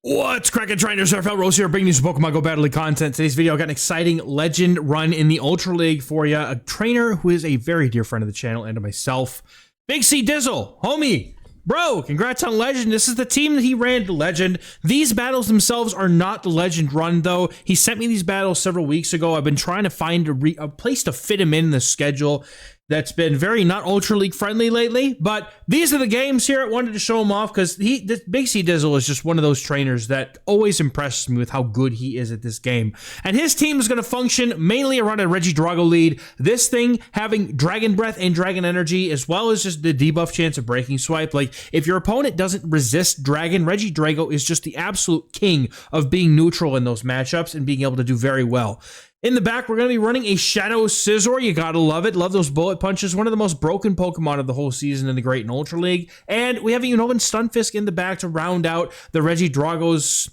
What's cracking, trainers? XehrFelrose here, bringing you some Pokemon Go Battle League content. Today's video, I got an exciting legend run in the Ultra League for you. A trainer who is a very dear friend of the channel and to myself, BigCDizzle, homie, bro, congrats on legend. This is the team that he ran to legend. These battles themselves are not the legend run, though. He sent me these battles several weeks ago. I've been trying to find a place to fit him in the schedule that's been very not Ultra League friendly lately, but these are the games here. I wanted to show him off because BigCDizzle is just one of those trainers that always impresses me with how good he is at this game. And his team is going to function mainly around a Regidrago lead. This thing having Dragon Breath and Dragon Energy, as well as just the debuff chance of Breaking Swipe. Like, if your opponent doesn't resist Dragon, Regidrago is just the absolute king of being neutral in those matchups and being able to do very well. In the back, we're going to be running a Shadow Scizor. You gotta love it. Love those bullet punches. One of the most broken Pokemon of the whole season in the Great and Ultra League. And we have a Unova Stunfisk in the back to round out the Regidrago's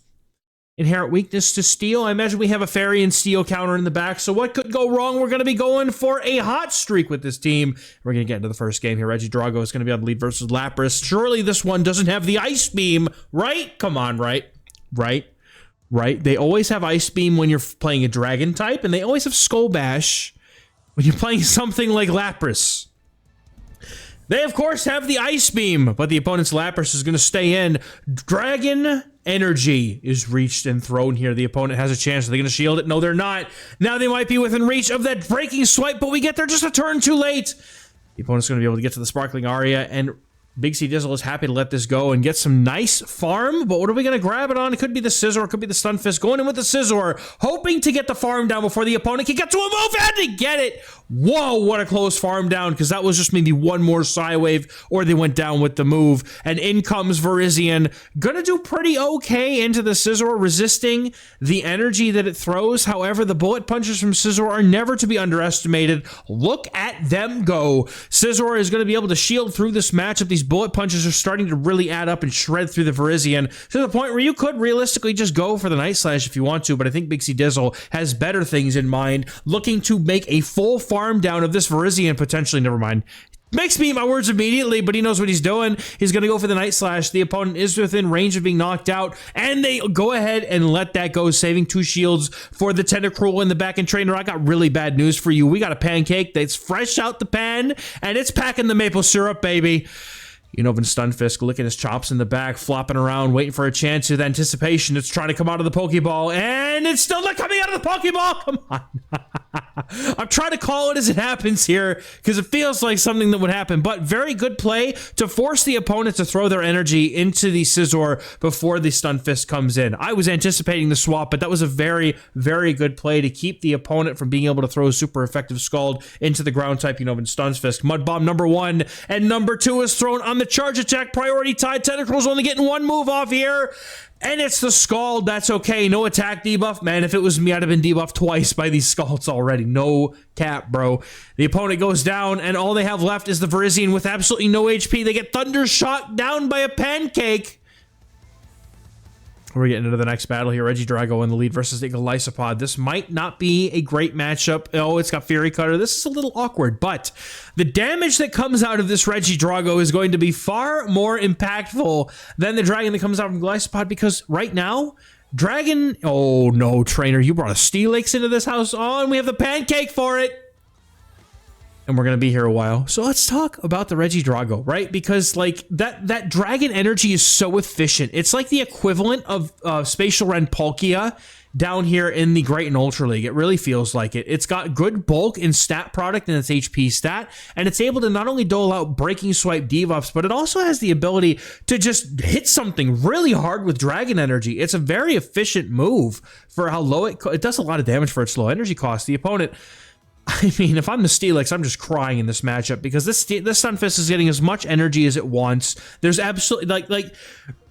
inherent weakness to Steel. I imagine we have a Fairy and Steel counter in the back. So what could go wrong? We're going to be going for a hot streak with this team. We're going to get into the first game here. Regidrago is going to be on the lead versus Lapras. Surely this one doesn't have the Ice Beam, right? Come on, right? Right? They always have Ice Beam when you're playing a Dragon type, and they always have Skull Bash when you're playing something like Lapras. They, of course, have the Ice Beam, but the opponent's Lapras is going to stay in. Dragon Energy is reached and thrown here. The opponent has a chance. Are they going to shield it? No, they're not. Now they might be within reach of that Breaking Swipe, but we get there just a turn too late. The opponent's going to be able to get to the Sparkling Aria, and BigCDizzle is happy to let this go and get some nice farm, but what are we going to grab it on? It could be the Scizor, it could be the Stunfisk. Going in with the Scizor, hoping to get the farm down before the opponent can get to a move, and to get it. Whoa, what a close farm down, because that was just maybe one more Psywave, or they went down with the move. And in comes Virizion. Gonna do pretty okay into the Scizor, resisting the energy that it throws. However, the bullet punches from Scizor are never to be underestimated. Look at them go. Scizor is going to be able to shield through this matchup. These bullet punches are starting to really add up and shred through the Virizion to the point where you could realistically just go for the Night Slash if you want to, but I think BigCDizzle has better things in mind, looking to make a full farm down of this Virizion potentially. Never mind. Makes me eat my words immediately, but he knows what he's doing. He's going to go for the Night Slash. The opponent is within range of being knocked out, and they go ahead and let that go, saving 2 shields for the Tentacruel in the back. And trainer, I got really bad news for you. We got a pancake that's fresh out the pan, and it's packing the maple syrup, baby. Unova Stunfisk licking his chops in the back, flopping around, waiting for a chance with anticipation. It's trying to come out of the Pokeball, and it's still not coming out of the Pokeball. Come on. I'm trying to call it as it happens here because it feels like something that would happen, but very good play to force the opponent to throw their energy into the Scizor before the Stunfisk comes in. I was anticipating the swap, but that was a very, very good play to keep the opponent from being able to throw a super effective Scald into the ground type Unova Stunfisk. Mud Bomb number 1 and number 2 is thrown on the charge attack. Priority tied. Tentacruel's only getting 1 move off here. And it's the Scald. That's okay. No attack debuff. Man, if it was me, I'd have been debuffed twice by these Scalds already. No cap, bro. The opponent goes down, and all they have left is the Virizion with absolutely no HP. They get Thunder Shot down by a pancake. We're getting into the next battle here. Regidrago in the lead versus the Golisopod. This might not be a great matchup. Oh, it's got Fury Cutter. This is a little awkward, but the damage that comes out of this Regidrago is going to be far more impactful than the Dragon that comes out from Golisopod, because right now, Dragon... Oh, no, trainer. You brought a Steelix into this house. Oh, and we have the pancake for it. And we're going to be here a while. So let's talk about the Regidrago, right? Because, like, that Dragon Energy is so efficient. It's like the equivalent of Spatial Ren Palkia down here in the Great and Ultra League. It really feels like it. It's got good bulk in stat product and its HP stat, and it's able to not only dole out Breaking Swipe debuffs, but it also has the ability to just hit something really hard with Dragon Energy. It's a very efficient move for how low it does a lot of damage for its low energy cost. The opponent... I mean, if I'm the Steelix, I'm just crying in this matchup because this Stunfisk is getting as much energy as it wants. There's absolutely like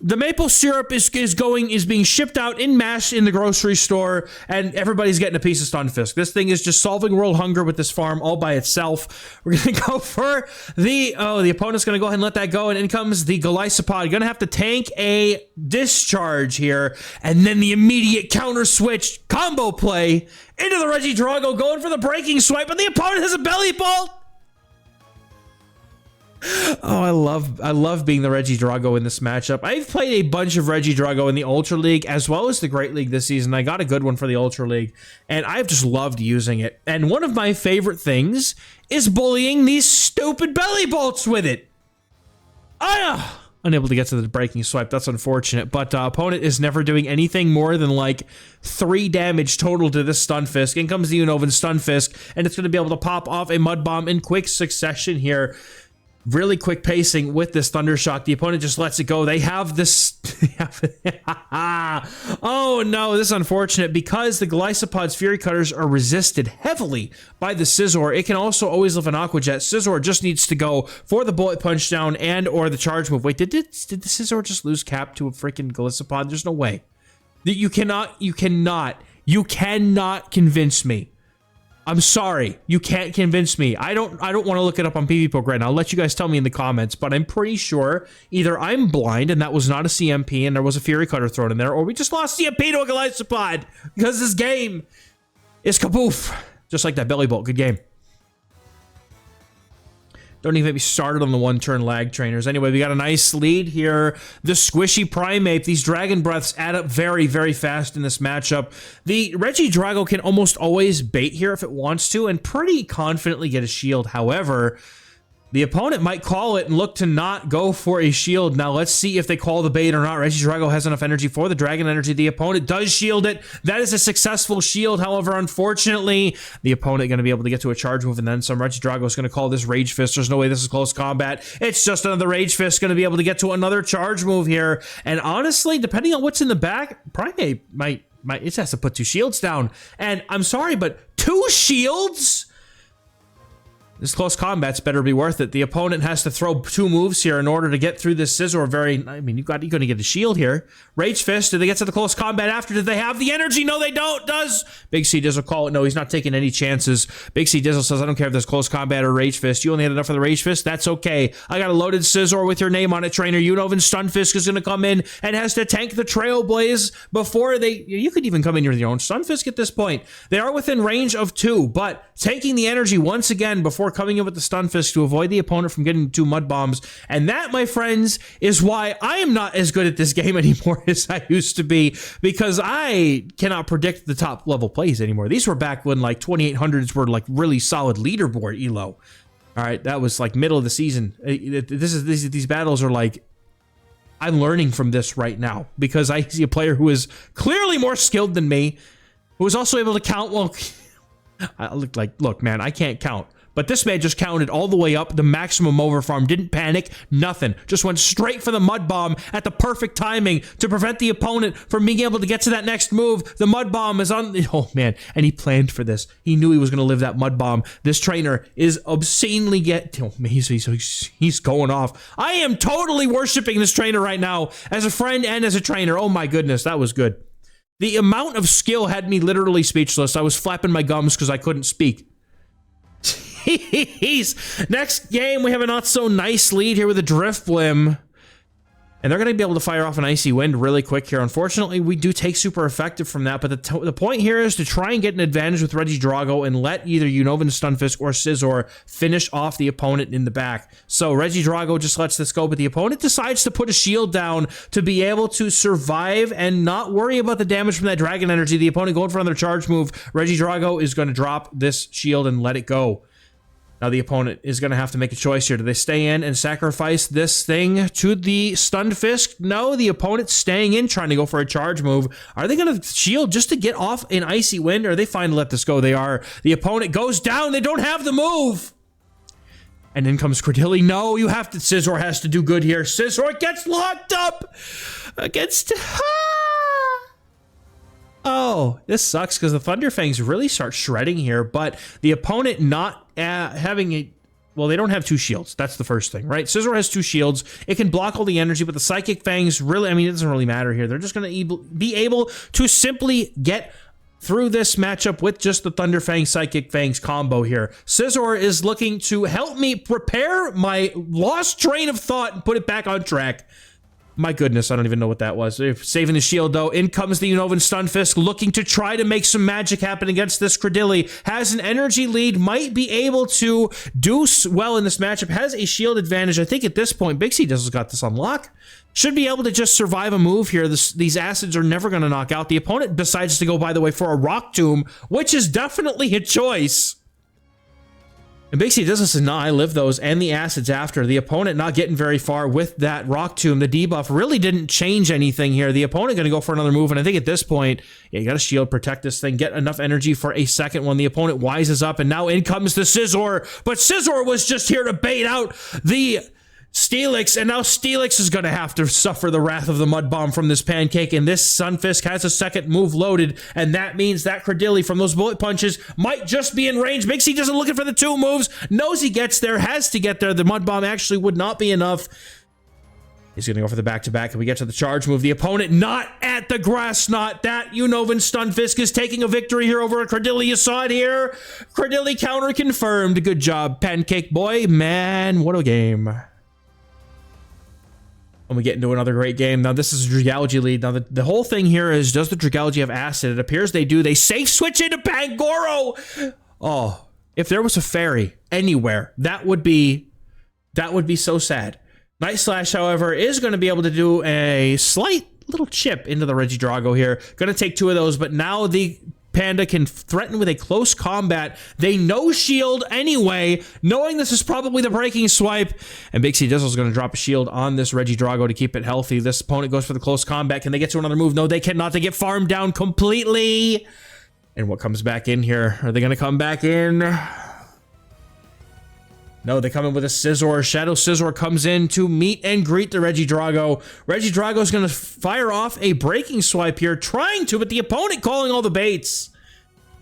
the maple syrup is being shipped out in mass in the grocery store, and everybody's getting a piece of Stunfisk. This thing is just solving world hunger with this farm all by itself. We're gonna go for the opponent's gonna go ahead and let that go, and in comes the Golisopod. Gonna have to tank a discharge here, and then the immediate counter switch combo play into the Regidrago, going for the Breaking Swipe, but the opponent has a Belly Bolt. Oh, I love being the Regidrago in this matchup. I've played a bunch of Regidrago in the Ultra League as well as the Great League this season. I got a good one for the Ultra League, and I've just loved using it. And one of my favorite things is bullying these stupid belly bolts with it. Unable to get to the breaking swipe. That's unfortunate. But opponent is never doing anything more than like 3 damage total to this Stunfisk. In comes the Unova Stunfisk, and it's going to be able to pop off a Mud Bomb in quick succession here. Really quick pacing with this Thunder Shock. The opponent just lets it go. They have this... Oh no, this is unfortunate because the Glycopod's Fury Cutters are resisted heavily by the Scizor. It can also always live an Aqua Jet. Scizor just needs to go for the Bullet Punch down and or the Charge Move. Wait, did the Scizor just lose cap to a freaking Glycopod? There's no way. You cannot convince me. I'm sorry, you can't convince me. I don't want to look it up on PvPoke right now. I'll let you guys tell me in the comments, but I'm pretty sure either I'm blind and that was not a CMP and there was a Fury Cutter thrown in there, or we just lost CMP to a Glycopod because this game is kaboof. Just like that Belly Bolt. Good game. Don't even get me started on the one-turn lag trainers. Anyway, we got a nice lead here. The Squishy Primeape, these Dragon Breaths add up very, very fast in this matchup. The Regidrago can almost always bait here if it wants to and pretty confidently get a shield. However, the opponent might call it and look to not go for a shield. Now, let's see if they call the bait or not. Regidrago has enough energy for the Dragon Energy. The opponent does shield it. That is a successful shield. However, unfortunately, the opponent going to be able to get to a charge move and then some. Regidrago is going to call this Rage Fist. There's no way this is close combat. It's just another Rage Fist going to be able to get to another charge move here. And honestly, depending on what's in the back, Primeape might it has to put 2 shields down. And I'm sorry, but 2 shields? This close combat's better be worth it. The opponent has to throw 2 moves here in order to get through this Scizor. You're going to get a shield here. Rage Fist, do they get to the close combat after? Did they have the energy? No, they don't. Does BigCDizzle call it? No, he's not taking any chances. BigCDizzle says, I don't care if there's close combat or Rage Fist. You only had enough for the Rage Fist? That's okay. I got a loaded Scizor with your name on it, trainer. Unova Stunfisk is going to come in and has to tank the Trailblaze before they... You could even come in with your own Stunfisk at this point. They are within range of 2, but taking the energy once again before coming in with the Stunfisk to avoid the opponent from getting 2 Mud Bombs. And that, my friends, is why I am not as good at this game anymore as I used to be, because I cannot predict the top level plays anymore. These were back when like 2800s were like really solid leaderboard elo. All right, that was like middle of the season. These battles are like, I'm learning from this right now because I see a player who is clearly more skilled than me, who is also able to count. Well, I look like, look, man, I can't count. But this man just counted all the way up, the maximum overfarm, didn't panic, nothing. Just went straight for the Mud Bomb at the perfect timing to prevent the opponent from being able to get to that next move. The Mud Bomb is on... Oh, man. And he planned for this. He knew he was going to live that Mud Bomb. This trainer is obscenely he's going off. I am totally worshiping this trainer right now as a friend and as a trainer. Oh, my goodness. That was good. The amount of skill had me literally speechless. I was flapping my gums because I couldn't speak. Next game, we have a not so nice lead here with a Drifblim. And they're going to be able to fire off an Icy Wind really quick here. Unfortunately, we do take super effective from that. But the point here is to try and get an advantage with Regidrago and let either Unova Stunfisk or Scizor finish off the opponent in the back. So Regidrago just lets this go, but the opponent decides to put a shield down to be able to survive and not worry about the damage from that Dragon Energy. The opponent going for another charge move. Regidrago is going to drop this shield and let it go. Now the opponent is going to have to make a choice here. Do they stay in and sacrifice this thing to the Stunfisk? No, the opponent's staying in, trying to go for a charge move. Are they going to shield just to get off an Icy Wind, or are they fine to let this go? They are. The opponent goes down. They don't have the move. And then comes Credilli. No, you have to... Scizor has to do good here. Scizor gets locked up against... Oh, this sucks because the Thunderfangs really start shredding here, but the opponent not having a... Well, they don't have 2 shields. That's the first thing, right? Scizor has 2 shields. It can block all the energy, but the Psychic Fangs really... I mean, it doesn't really matter here. They're just going to be able to simply get through this matchup with just the Thunderfang Psychic Fangs combo here. Scizor is looking to help me prepare my lost train of thought and put it back on track. My goodness, I don't even know what that was. Saving the shield, though. In comes the Unova Stunfisk, looking to try to make some magic happen against this Credilli. Has an energy lead, might be able to do well in this matchup. Has a shield advantage. I think at this point, BigCDizzle's got this on lock. Should be able to just survive a move here. These acids are never going to knock out. The opponent decides to go, by the way, for a Rock Tomb, which is definitely a choice. And BigCDizzle says, nah, I live those and the acids after. The opponent not getting very far with that Rock Tomb. The debuff really didn't change anything here. The opponent going to go for another move, and I think at this point, yeah, you got to shield, protect this thing, get enough energy for a second one. The opponent wises up, and now in comes the Scizor. But Scizor was just here to bait out the Steelix, and now Steelix is going to have to suffer the wrath of the Mud Bomb from this Pancake, and this Stunfisk has a second move loaded, and that means that Credilli from those bullet punches might just be in range. BigCDizzle looking for the 2 moves, knows he gets there, has to get there. The Mud Bomb actually would not be enough. He's going to go for the back-to-back. Can we get to the charge move? The opponent not at the grass knot. That Unovan Stunfisk is taking a victory here over a Credilli. You saw it here. Credilli counter confirmed. Good job, Pancake Boy. Man, what a game. And we get into another great game. Now, this is a Dragalge lead. Now, the whole thing here is, does the Dragalge have acid? It appears they do. They safe switch into Pangoro. Oh, if there was a fairy anywhere, that would be so sad. Night Slash, however, is going to be able to do a slight little chip into the Regidrago here. Going to take 2 of those, but now the Panda can threaten with a close combat. They no shield anyway, knowing this is probably the breaking swipe. And BigCDizzle is going to drop a shield on this Regidrago to keep it healthy. This opponent goes for the close combat. Can they get to another move? No, they cannot. They get farmed down completely. And what comes back in here? Are they going to come back in? No, they come in with a Scizor. Shadow Scizor comes in to meet and greet the Regidrago. Regidrago is going to fire off a breaking swipe here, trying to, but the opponent calling all the baits.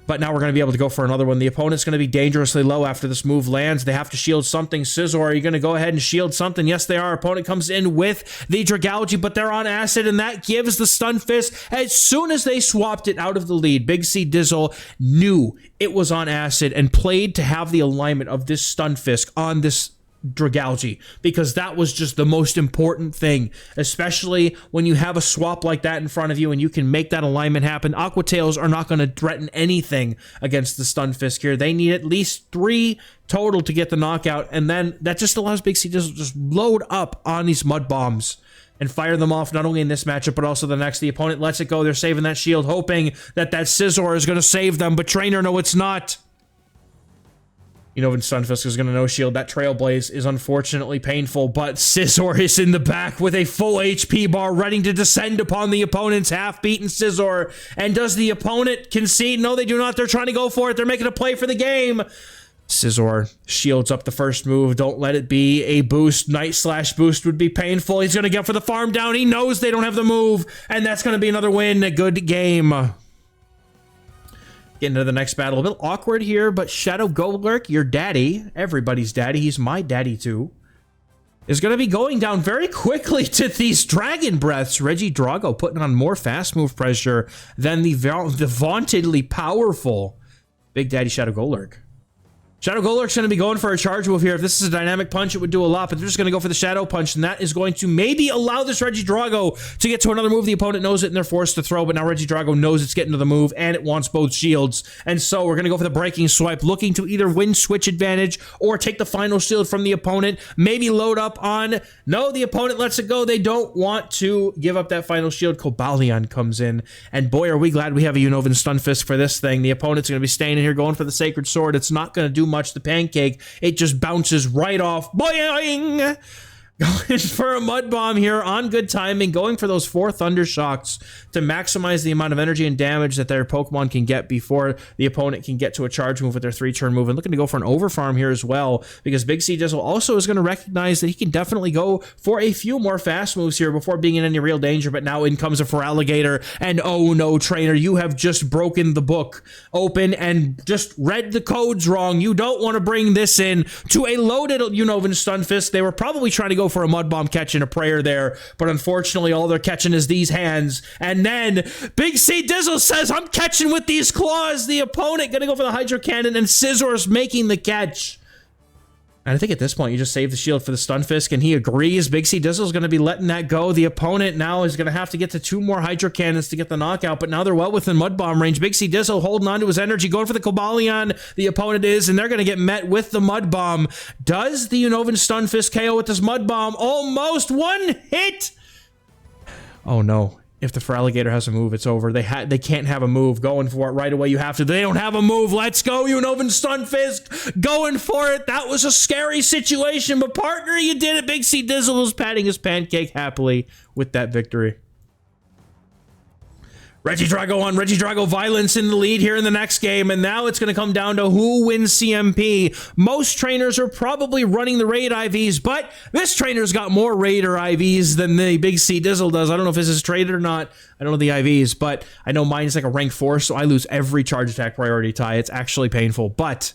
But now we're going to be able to go for another one. The opponent's going to be dangerously low after this move lands. They have to shield something. Scizor, are you going to go ahead and shield something? Yes, they are. Opponent comes in with the Dragalge, but they're on acid, and that gives the Stunfisk. As soon as they swapped it out of the lead, BigCDizzle knew it was on acid and played to have the alignment of this Stunfisk on this Dragalge, because that was just the most important thing, especially when you have a swap like that in front of you and you can make that alignment happen. Aqua Tails are not going to threaten anything against the Stunfisk here. They need at least 3 total to get the knockout, and then that just allows BigCDizzle to just load up on these Mud Bombs and fire them off not only in this matchup but also the next. The opponent lets it go. They're saving that shield, hoping that that Scizor is going to save them, but Trainer, no, it's not. You know, when Stunfisk is going to no-shield, that Trailblaze is unfortunately painful, but Scizor is in the back with a full HP bar ready to descend upon the opponent's half-beaten Scizor. And does the opponent concede? No, they do not. They're trying to go for it. They're making a play for the game. Scizor shields up the first move. Don't let it be a boost. Night Slash boost would be painful. He's going to get for the farm down. He knows they don't have the move, and that's going to be another win. A good game. Getting into the next battle. A bit awkward here, but Shadow Golurk, your daddy, everybody's daddy, he's my daddy too, is going to be going down very quickly to these Dragon Breaths. Regidrago putting on more fast move pressure than the vauntedly powerful Big Daddy Shadow Golurk. Shadow Golurk's going to be going for a charge move here. If this is a dynamic punch, it would do a lot, but they're just going to go for the Shadow Punch, and that is going to maybe allow this Regidrago to get to another move. The opponent knows it, and they're forced to throw, but now Regidrago knows it's getting to the move, and it wants both shields. And so we're going to go for the breaking swipe, looking to either win switch advantage or take the final shield from the opponent, maybe load up on... No, the opponent lets it go. They don't want to give up that final shield. Cobalion comes in, and boy, are we glad we have a Unovan Stunfisk for this thing. The opponent's going to be staying in here, going for the Sacred Sword. It's not going to do much. The Pancake, it just bounces right off. Boing! Going for a Mud Bomb here on good timing, going for those 4 Thunder Shocks to maximize the amount of energy and damage that their Pokemon can get before the opponent can get to a charge move with their 3-turn move. And looking to go for an overfarm here as well, because BigCDizzle also is going to recognize that he can definitely go for a few more fast moves here before being in any real danger. But now in comes a Feraligatr, and oh no, Trainer, you have just broken the book open and just read the codes wrong. You don't want to bring this in to a loaded Unovan Stunfisk. They were probably trying to go for a Mud Bomb catch and a prayer there, but unfortunately all they're catching is these hands. And then BigCDizzle says, I'm catching with these claws. The opponent gonna go for the Hydro Cannon, and Scizor's making the catch. And I think at this point, you just save the shield for the Stunfisk, and he agrees. BigCDizzle is going to be letting that go. The opponent now is going to have to get to 2 more Hydro Cannons to get the knockout, but now they're well within Mud Bomb range. BigCDizzle holding on to his energy, going for the Cobalion. The opponent is, and they're going to get met with the Mud Bomb. Does the Unovan Stunfisk KO with this Mud Bomb? Almost 1 hit! Oh no. If the Feraligatr has a move, it's over. They can't have a move. Going for it right away. You have to. They don't have a move. Let's go, Unovan Stunfisk. Going for it. That was a scary situation, but partner, you did it. BigCDizzle was patting his pancake happily with that victory. Regidrago on Regidrago Violence in the lead here in the next game, and now it's going to come down to who wins CMP. Most trainers are probably running the raid IVs, but this trainer's got more raider IVs than the BigCDizzle does. I don't know if this is traded or not. I don't know the IVs, but I know mine is like a rank 4, so I lose every charge attack priority tie. It's actually painful, but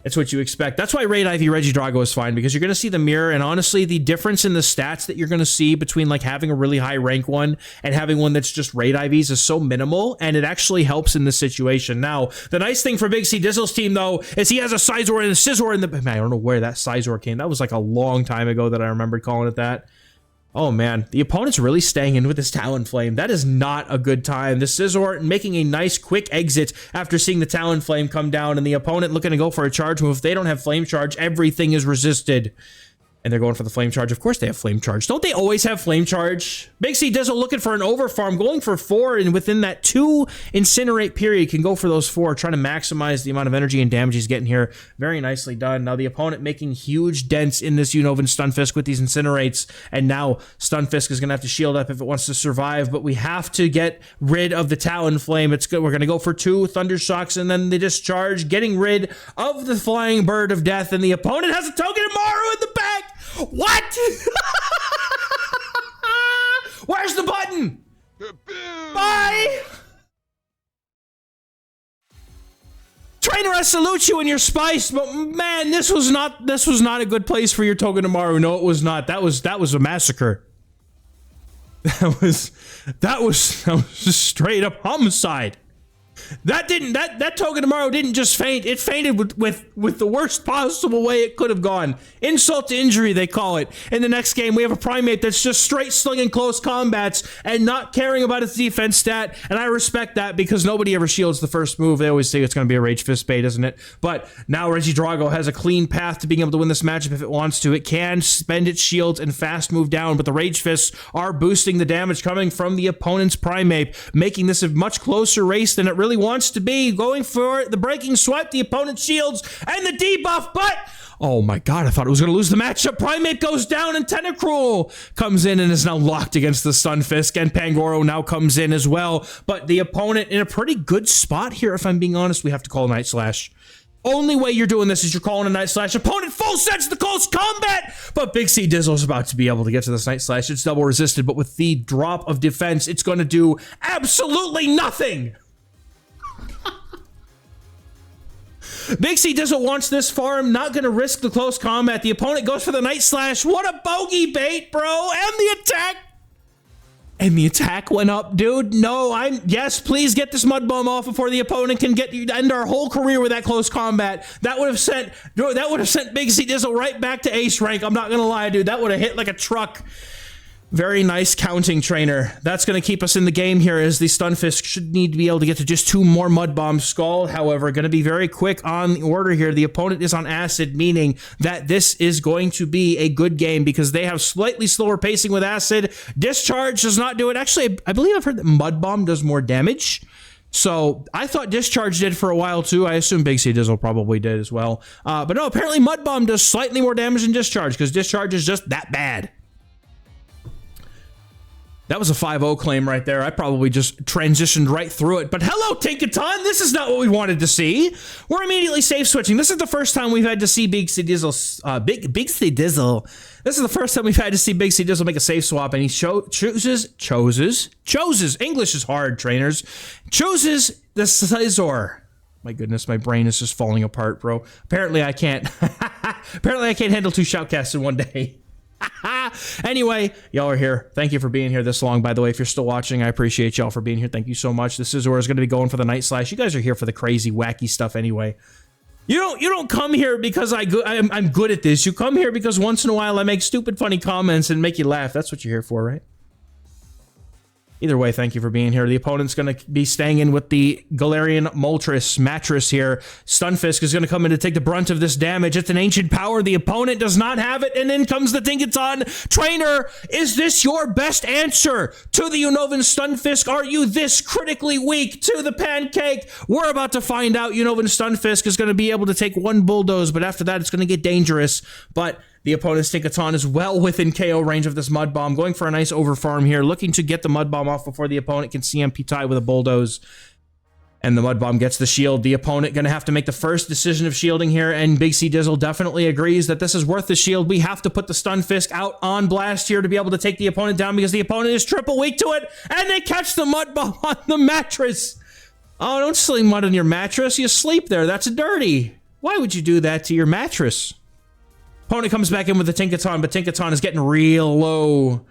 it's what you expect. That's why Raid IV Regidrago is fine, because you're going to see the mirror, and honestly, the difference in the stats that you're going to see between like having a really high rank one and having one that's just Raid IVs is so minimal, and it actually helps in this situation. Now, the nice thing for BigCDizzle's team, though, is he has a Sizor and a Scizor in the... Man, I don't know where that Sizor came. That was like a long time ago that I remembered calling it that. Oh man, the opponent's really staying in with this Talonflame. That is not a good time. The Scizor making a nice quick exit after seeing the Talonflame come down, and the opponent looking to go for a charge move. If they don't have Flame Charge, everything is resisted. And they're going for the Flame Charge. Of course they have Flame Charge. Don't they always have Flame Charge? BigCDizzle looking for an overfarm, going for 4, and within that 2 Incinerate period can go for those 4, trying to maximize the amount of energy and damage he's getting here. Very nicely done. Now the opponent making huge dents in this Unovan Stunfisk with these Incinerates, and now Stunfisk is going to have to shield up if it wants to survive, but we have to get rid of the Talonflame. It's good. We're going to go for 2 Thunder Shocks and then the Discharge, getting rid of the Flying Bird of Death, and the opponent has a Togedemaru in the back. What? Where's the button? Bye. Trainer, I salute you and your spice, but man, this was not a good place for your Togedemaru. No, it was not. That was a massacre. That was just straight up homicide. That Togedemaru didn't just faint. It fainted with the worst possible way it could have gone. Insult to injury, they call it. In the next game, we have a Primate that's just straight slinging close combats and not caring about its defense stat, and I respect that because nobody ever shields the first move. They always say it's going to be a Rage Fist bait, isn't it? But now Regidrago has a clean path to being able to win this matchup if it wants to. It can spend its shields and fast move down, but the Rage Fists are boosting the damage coming from the opponent's Primate, making this a much closer race than it really wants to be. Going for the Breaking Swipe, the opponent's shields, and the debuff, but oh my god, I thought it was going to lose the matchup. Primate goes down, and Tentacruel comes in and is now locked against the Stunfisk, and Pangoro now comes in as well, but the opponent in a pretty good spot here, if I'm being honest. We have to call Night Slash. Only way you're doing this is you're calling a Night Slash. Opponent full sets the close combat, but BigCDizzle is about to be able to get to this Night Slash. It's double resisted, but with the drop of defense, it's going to do absolutely nothing. BigCDizzle wants this farm, not going to risk the close combat. The opponent goes for the Night Slash. What a bogey bait, bro. And the attack. And the attack went up, dude. No, yes, please get this Mud Bomb off before the opponent can end our whole career with that close combat. That would have sent BigCDizzle right back to ace rank. I'm not going to lie, dude. That would have hit like a truck. Very nice counting, trainer. That's going to keep us in the game here, as the Stunfisk should need to be able to get to just 2 more Mud Bombs. Skull, however, going to be very quick on the order here. The opponent is on Acid, meaning that this is going to be a good game because they have slightly slower pacing with Acid. Discharge does not do it. Actually, I believe I've heard that Mud Bomb does more damage. So I thought Discharge did for a while too. I assume BigCDizzle probably did as well. But no, apparently Mud Bomb does slightly more damage than Discharge because Discharge is just that bad. That was a 5-0 claim right there. I probably just transitioned right through it. But hello, Tinkaton. This is not what we wanted to see. We're immediately safe switching. This is the first time we've had to see BigCDizzle. This is the first time we've had to see BigCDizzle make a safe swap, and he chooses. English is hard, trainers. Chooses the Scizor. My goodness, my brain is just falling apart, bro. Apparently I can't. Apparently I can't handle 2 shoutcasts in one day. Anyway, y'all are here. Thank you for being here this long, by the way. If you're still watching, I appreciate y'all for being here. Thank you so much. The Scizor is going to be going for the Night Slash. You guys are here for the crazy, wacky stuff anyway. You don't come here because I'm good at this. You come here because once in a while I make stupid funny comments and make you laugh. That's what you're here for, right? Either way, thank you for being here. The opponent's going to be staying in with the Galarian Moltres mattress here. Stunfisk is going to come in to take the brunt of this damage. It's an ancient power. The opponent does not have it, and in comes the Tinkaton. Trainer, is this your best answer to the Unovan Stunfisk? Are you this critically weak to the pancake? We're about to find out. Unovan Stunfisk is going to be able to take one bulldoze, but after that, it's going to get dangerous. But the opponent's Tinkaton is well within KO range of this Mud Bomb, going for a nice overfarm here, looking to get the Mud Bomb off before the opponent can CMP tie with a bulldoze. And the Mud Bomb gets the shield. The opponent going to have to make the first decision of shielding here, and BigCDizzle definitely agrees that this is worth the shield. We have to put the Stunfisk out on blast here to be able to take the opponent down because the opponent is triple weak to it, and they catch the Mud Bomb on the mattress. Oh, don't sling mud on your mattress. You sleep there. That's dirty. Why would you do that to your mattress? Opponent comes back in with the Tinkaton, but Tinkaton is getting real low.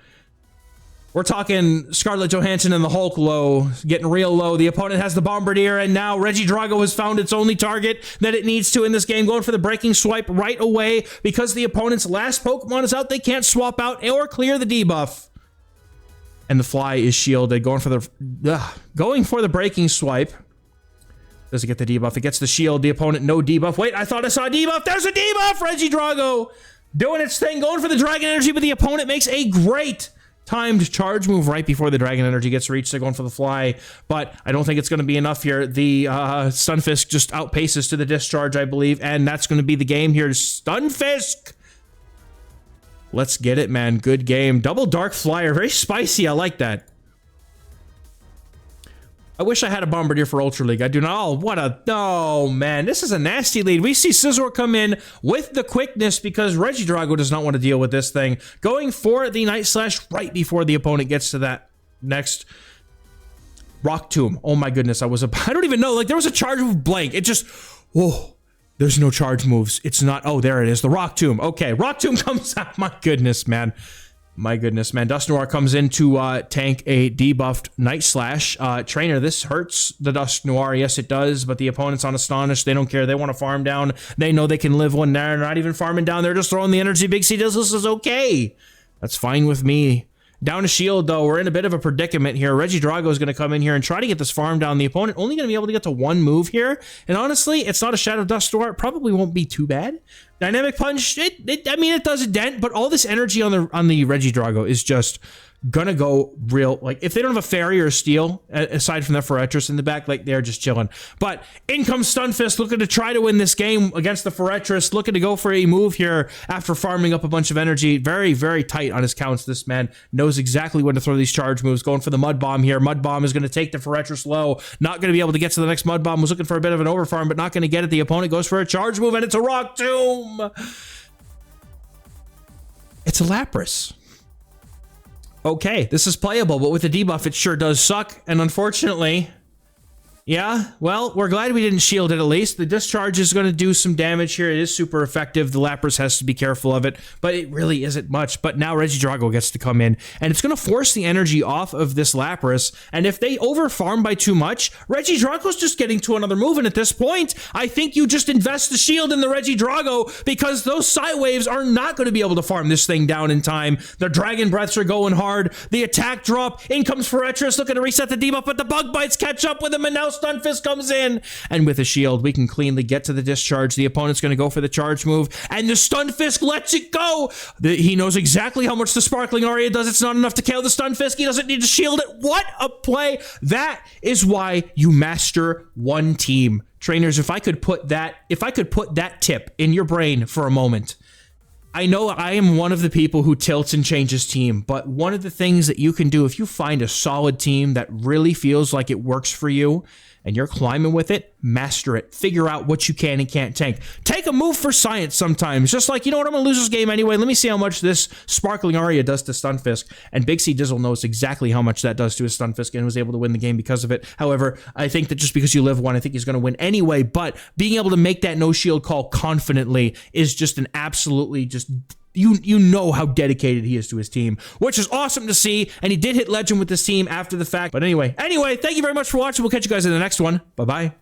We're talking Scarlett Johansson and the Hulk low, getting real low. The opponent has the Bombardier, and now Regidrago has found its only target that it needs to in this game, going for the breaking swipe right away because the opponent's last Pokemon is out. They can't swap out or clear the debuff. And the Fly is shielded, going for the breaking swipe. Does it get the debuff? It gets the shield. The opponent, no debuff. Wait, I thought I saw a debuff. There's a debuff! Regidrago doing its thing, going for the Dragon Energy, but the opponent makes a great timed charge move right before the Dragon Energy gets reached. They're going for the Fly, but I don't think it's going to be enough here. The Stunfisk just outpaces to the discharge, I believe, and that's going to be the game here. Stunfisk! Let's get it, man. Good game. Double Dark Flyer. Very spicy. I like that. I wish I had a Bombardier for Ultra League. I do not. Oh, what a... Oh, man. This is a nasty lead. We see Scizor come in with the quickness because Regidrago does not want to deal with this thing. Going for the Night Slash right before the opponent gets to that next Rock Tomb. Oh, my goodness. I don't even know. Like, there was a charge move blank. It just... Whoa. There's no charge moves. It's not... Oh, there it is. The Rock Tomb. Okay. Rock Tomb comes out. My goodness, man. My goodness, man. Dusknoir comes in to tank a debuffed Night Slash. Trainer, this hurts the Dusknoir. Yes, it does, but the opponent's on Astonish. They don't care. They want to farm down. They know they can live one. They're not even farming down. They're just throwing the energy. BigCDizzle is okay. That's fine with me. Down to shield, though. We're in a bit of a predicament here. Regidrago is going to come in here and try to get this farm down. The opponent only going to be able to get to one move here. And honestly, it's not a Shadow Dusknoir. It probably won't be too bad. Dynamic Punch, I mean, it does a dent, but all this energy on the Regidrago is just gonna go real. Like, if they don't have a Fairy or a Steel, aside from their Forretress in the back, like, they're just chilling. But in comes Stunfisk, looking to try to win this game against the Forretress, looking to go for a move here after farming up a bunch of energy. Very, very tight on his counts. This man knows exactly when to throw these charge moves. Going for the Mud Bomb here. Mud Bomb is going to take the Forretress low. Not going to be able to get to the next Mud Bomb. Was looking for a bit of an overfarm, but not going to get it. The opponent goes for a charge move, and it's a Rock Tomb. It's a Lapras. Okay, this is playable, but with the debuff, it sure does suck. And unfortunately, yeah, well, we're glad we didn't shield it at least. The discharge is going to do some damage here. It is super effective. The Lapras has to be careful of it, but it really isn't much. But now Regidrago gets to come in, and it's going to force the energy off of this Lapras. And if they overfarm by too much, Regidrago's just getting to another move. And at this point, I think you just invest the shield in the Regidrago because those Psy Waves are not going to be able to farm this thing down in time. The Dragon Breaths are going hard. The attack drop. In comes Forretress looking to reset the debuff, but the Bug Bites catch up with him, and now Stunfisk comes in, and with a shield, we can cleanly get to the discharge. The opponent's going to go for the charge move, and the Stunfisk lets it go. He knows exactly how much the Sparkling Aria does. It's not enough to KO the Stunfisk. He doesn't need to shield it. What a play. That is why you master one team. Trainers, if I could put that tip in your brain for a moment. I know I am one of the people who tilts and changes team, but one of the things that you can do if you find a solid team that really feels like it works for you and you're climbing with it, master it. Figure out what you can and can't tank. Take a move for science sometimes. Just like, you know what, I'm going to lose this game anyway. Let me see how much this Sparkling Aria does to Stunfisk. And BigCDizzle knows exactly how much that does to his Stunfisk and was able to win the game because of it. However, I think that just because you live one, I think he's going to win anyway. But being able to make that no shield call confidently is just an absolutely just... You know how dedicated he is to his team, which is awesome to see, and he did hit legend with this team after the fact. But anyway, thank you very much for watching. We'll catch you guys in the next one. Bye-bye.